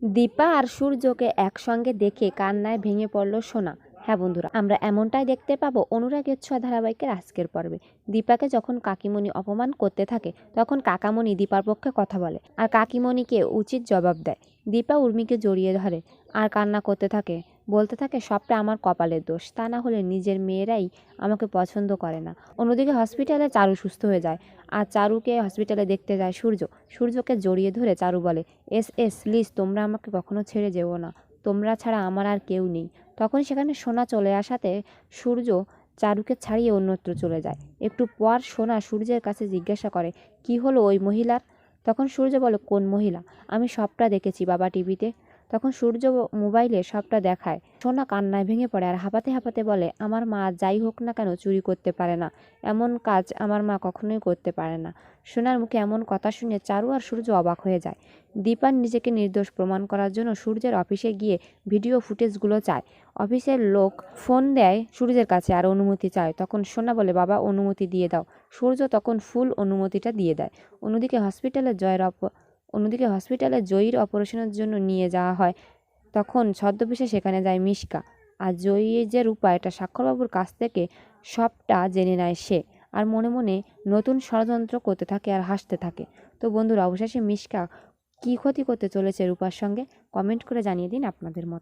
দীপা আর সূর্যকে একসঙ্গে দেখে কান্নায় ভেঙে পড়ল সোনা। হ্যাঁ বন্ধুরা, আমরা এমনটাই দেখতে পাবো অনুরাগের ছোঁয়া ধারাবাহিকের আজকের পর্বে। দীপাকে যখন কাকিমণি অপমান করতে থাকে তখন কাকামণি দীপার পক্ষে কথা বলে আর কাকিমণিকে উচিত জবাব দেয়। দীপা উর্মিকে জড়িয়ে ধরে আর কান্না করতে থাকে, বলতে থাকে সবটা আমার কপালের দোষ, তা না হলে নিজের মেয়েরাই আমাকে পছন্দ করে না। অন্যদিকে হসপিটালে চারু সুস্থ হয়ে যায় আর চারুকে হসপিটালে দেখতে যায় সূর্য। সূর্যকে জড়িয়ে ধরে চারু বলে, প্লিজ তোমরা আমাকে কখনো ছেড়ে যেও না, তোমরা ছাড়া আমার আর কেউ নেই। তখন সেখানে সোনা চলে আসাতে সূর্য চারুকে ছাড়িয়ে অন্যত্র চলে যায়। একটু পর সোনা সূর্যের কাছে জিজ্ঞাসা করে, কি হলো ওই মহিলার? তখন সূর্য বলে, কোন মহিলা? আমি সবটা দেখেছি বাবা টিভিতে। তখন সূর্য মোবাইলে সবটা দেখায়। সোনা কান্নায় ভেঙে পড়ে আর হাঁপাতে হাঁপাতে বলে, আমার মা যাই হোক না কেন চুরি করতে পারে না, এমন কাজ আমার মা কখনোই করতে পারে না। সোনার মুখে এমন কথা শুনে চারু আর সূর্য অবাক হয়ে যায়। দীপার নিজেকে নির্দোষ প্রমাণ করার জন্য সূর্যের অফিসে গিয়ে ভিডিও ফুটেজগুলো চায়। অফিসের লোক ফোন দেয় সূর্যের কাছে আর অনুমতি চায়। তখন সোনা বলে, বাবা অনুমতি দিয়ে দাও। সূর্য তখন ফুল অনুমতিটা দিয়ে দেয়। অন্যদিকে হসপিটালে জয়ীর অপারেশনের জন্য নিয়ে যাওয়া হয়। তখন ছদ্মবেশে সেখানে যায় মিশকা আর জয়ীর যে রূপা, এটা স্বাক্ষরবাবুর কাছ থেকে সবটা জেনে নেয় সে। আর মনে মনে নতুন ষড়যন্ত্র করতে থাকে আর হাসতে থাকে। তো বন্ধুরা, অবশেষে মিশকা কী ক্ষতি করতে চলেছে রূপার সঙ্গে? কমেন্ট করে জানিয়ে দিন আপনাদের মত।